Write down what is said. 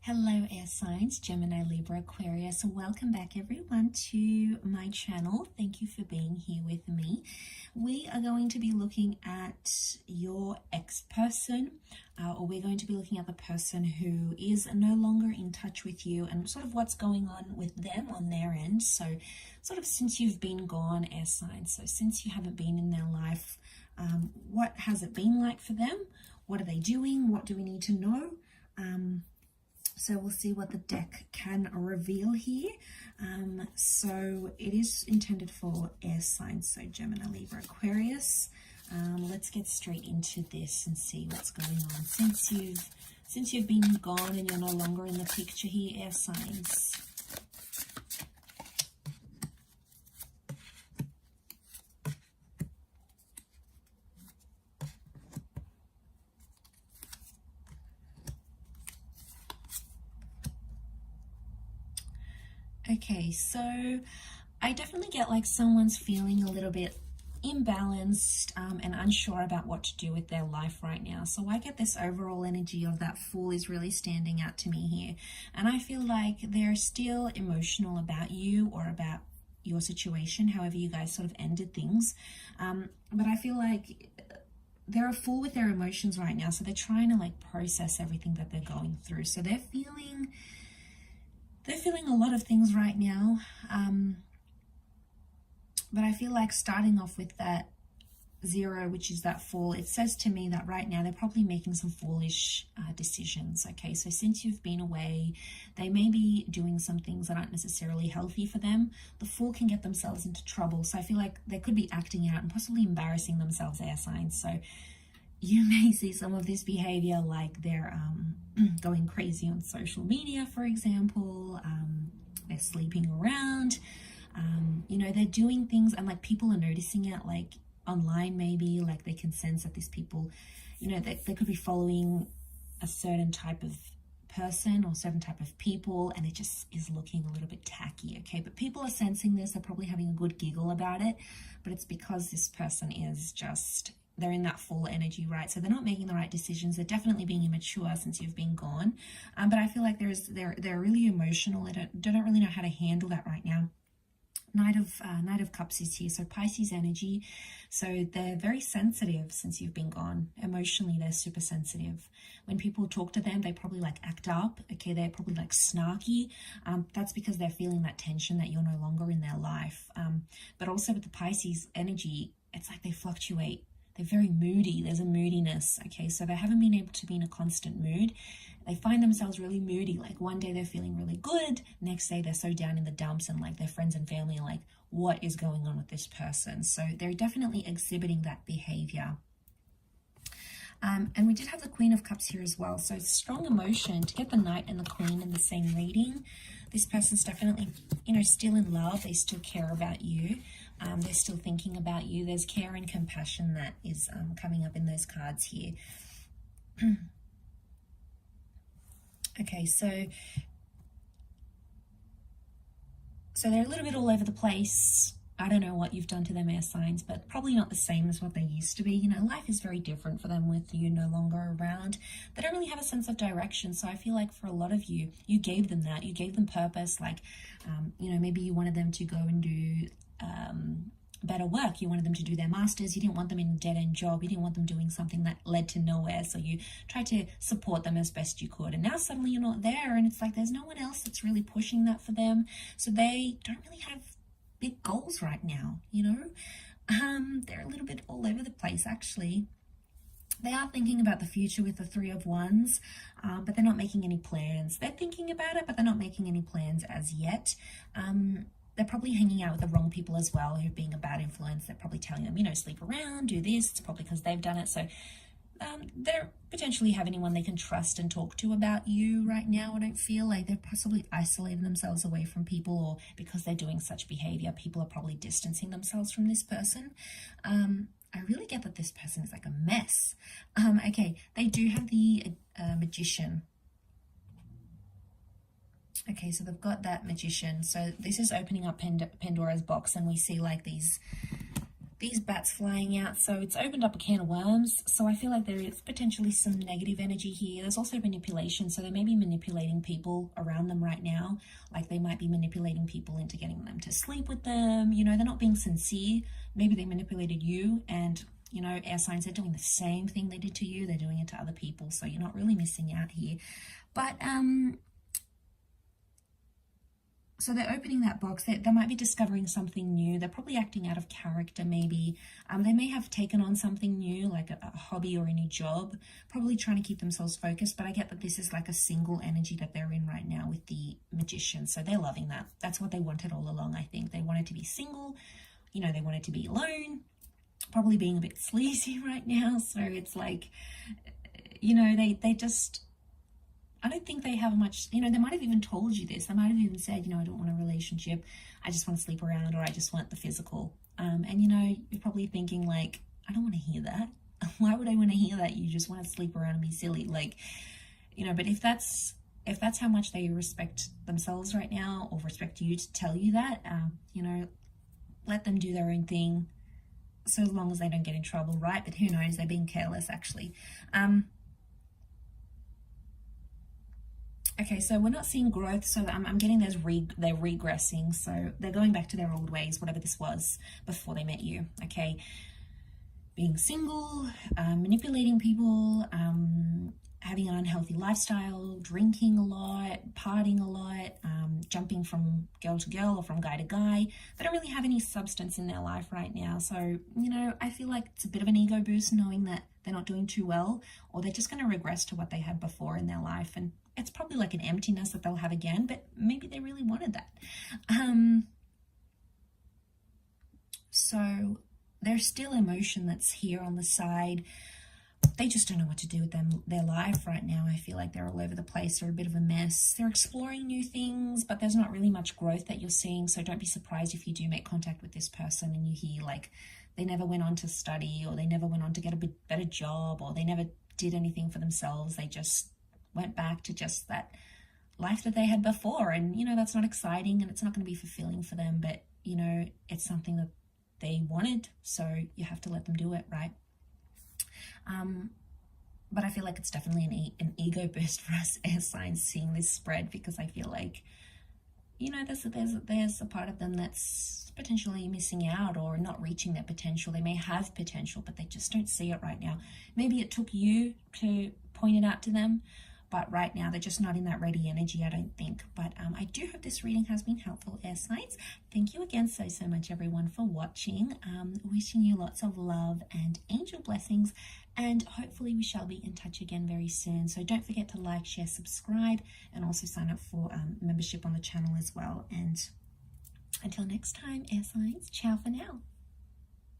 Hello air signs, Gemini, Libra, Aquarius. Welcome back everyone to my channel. Thank you for being here with me. We are going to be looking at your ex-person, or we're going to be looking at the person who is no longer in touch with you and sort of what's going on with them on their end. So sort of since you've been gone, air signs. So since you haven't been in their life, what has it been like for them? What are they doing? What do we need to know? So we'll see what the deck can reveal here. So it is intended for air signs, so Gemini, Libra, Aquarius. Let's get straight into this and see what's going on. Since you've been gone and you're no longer in the picture here, air signs. Okay, so I definitely get like someone's feeling a little bit imbalanced and unsure about what to do with their life right now. So I get this overall energy of that Fool is really standing out to me here. And I feel like they're still emotional about you or about your situation, however you guys sort of ended things. But I feel like they're a fool with their emotions right now. So they're trying to like process everything that they're going through. So they're feeling a lot of things right now, but I feel like starting off with that 0, which is that Fool, it says to me that right now they're probably making some foolish decisions. Okay, so since you've been away, they may be doing some things that aren't necessarily healthy for them. The Fool can get themselves into trouble, so I feel like they could be acting out and possibly embarrassing themselves, air signs. So you may see some of this behavior like they're going crazy on social media, for example. They're sleeping around. You know, they're doing things and like people are noticing it, like online maybe, like they can sense that these people, you know, they could be following a certain type of person or certain type of people, and it just is looking a little bit tacky. Okay, but people are sensing this. They're probably having a good giggle about it, but it's because this person is just, they're in that Full energy, right? So they're not making the right decisions. They're definitely being immature since you've been gone. But I feel like they're really emotional. They don't really know how to handle that right now. Knight of Cups is here, so Pisces energy. So they're very sensitive since you've been gone. Emotionally, they're super sensitive. When people talk to them, they probably like act up. Okay, they're probably like snarky. That's because they're feeling that tension that you're no longer in their life. But also with the Pisces energy, it's like they fluctuate. They're very moody. There's a moodiness. Okay, so they haven't been able to be in a constant mood. They find themselves really moody. Like one day they're feeling really good. Next day they're so down in the dumps, and like their friends and family are like, what is going on with this person? So they're definitely exhibiting that behavior. And we did have the Queen of Cups here as well. So strong emotion. To get the Knight and the Queen in the same reading, this person's definitely, you know, still in love. They still care about you. They're still thinking about you. There's care and compassion that is coming up in those cards here. Okay, so they're a little bit all over the place. I don't know what you've done to them, air signs, but probably not the same as what they used to be. You know, life is very different for them with you no longer around. They don't really have a sense of direction. So I feel like for a lot of you, you gave them that. You gave them purpose. Like, you know, maybe you wanted them to go and do better work. You wanted them to do their masters. You didn't want them in a dead-end job. You didn't want them doing something that led to nowhere. So you tried to support them as best you could. And now suddenly you're not there, and it's like there's no one else that's really pushing that for them. So they don't really have big goals right now, you know. They're a little bit all over the place, actually. They are thinking about the future with the 3 of Wands, but they're not making any plans. They're thinking about it, but they're not making any plans as yet. They're probably hanging out with the wrong people as well, who are being a bad influence. They're probably telling them, you know, sleep around, do this. It's probably because they've done it. So they don't potentially have anyone they can trust and talk to about you right now. I don't feel like they're possibly isolating themselves away from people, or because they're doing such behavior, people are probably distancing themselves from this person. I really get that this person is like a mess. Okay, they do have the Magician. Okay, so they've got that Magician. So this is opening up Pandora's box, and we see like these these bats flying out, so it's opened up a can of worms. So I feel like there is potentially some negative energy here. There's also manipulation, so they may be manipulating people around them right now. Like they might be manipulating people into getting them to sleep with them. You know, they're not being sincere. Maybe they manipulated you, and you know, air signs, they're doing the same thing they did to you. They're doing it to other people, so you're not really missing out here. But so they're opening that box. They might be discovering something new. They're probably acting out of character, maybe. They may have taken on something new, like a hobby or a new job, probably trying to keep themselves focused. But I get that this is like a single energy that they're in right now with the Magician. So they're loving that. That's what they wanted all along, I think. They wanted to be single. You know, they wanted to be alone. Probably being a bit sleazy right now. So it's like, you know, they just... I don't think they have much, you know, they might have even told you this. They might have even said, you know, I don't want a relationship. I just want to sleep around, or I just want the physical. And, you know, you're probably thinking like, I don't want to hear that. Why would I want to hear that? You just want to sleep around and be silly. Like, you know, but if that's how much they respect themselves right now, or respect you to tell you that, you know, let them do their own thing, so long as they don't get in trouble, right? But who knows? They're being careless, actually. Okay, so we're not seeing growth, so I'm getting they're regressing, so they're going back to their old ways, whatever this was before they met you, okay? Being single, manipulating people, having an unhealthy lifestyle, drinking a lot, partying a lot, jumping from girl to girl or from guy to guy. They don't really have any substance in their life right now, so, you know, I feel like it's a bit of an ego boost knowing that they're not doing too well, or they're just going to regress to what they had before in their life, and it's probably like an emptiness that they'll have again, but maybe they really wanted that. So there's still emotion that's here on the side. They just don't know what to do with their life right now. I feel like they're all over the place. They're a bit of a mess. They're exploring new things, but there's not really much growth that you're seeing. So don't be surprised if you do make contact with this person and you hear like they never went on to study, or they never went on to get a bit better job, or they never did anything for themselves. They just went back to just that life that they had before. And, you know, that's not exciting and it's not going to be fulfilling for them, but, you know, it's something that they wanted. So you have to let them do it, right? But I feel like it's definitely an ego boost for us air signs seeing this spread, because I feel like, you know, there's a part of them that's potentially missing out or not reaching their potential. They may have potential, but they just don't see it right now. Maybe it took you to point it out to them, but right now they're just not in that ready energy, I don't think. But I do hope this reading has been helpful, air signs. Thank you again so much, everyone, for watching. Wishing you lots of love and angel blessings, and hopefully we shall be in touch again very soon. So don't forget to like, share, subscribe, and also sign up for membership on the channel as well. And until next time, air signs, ciao for now.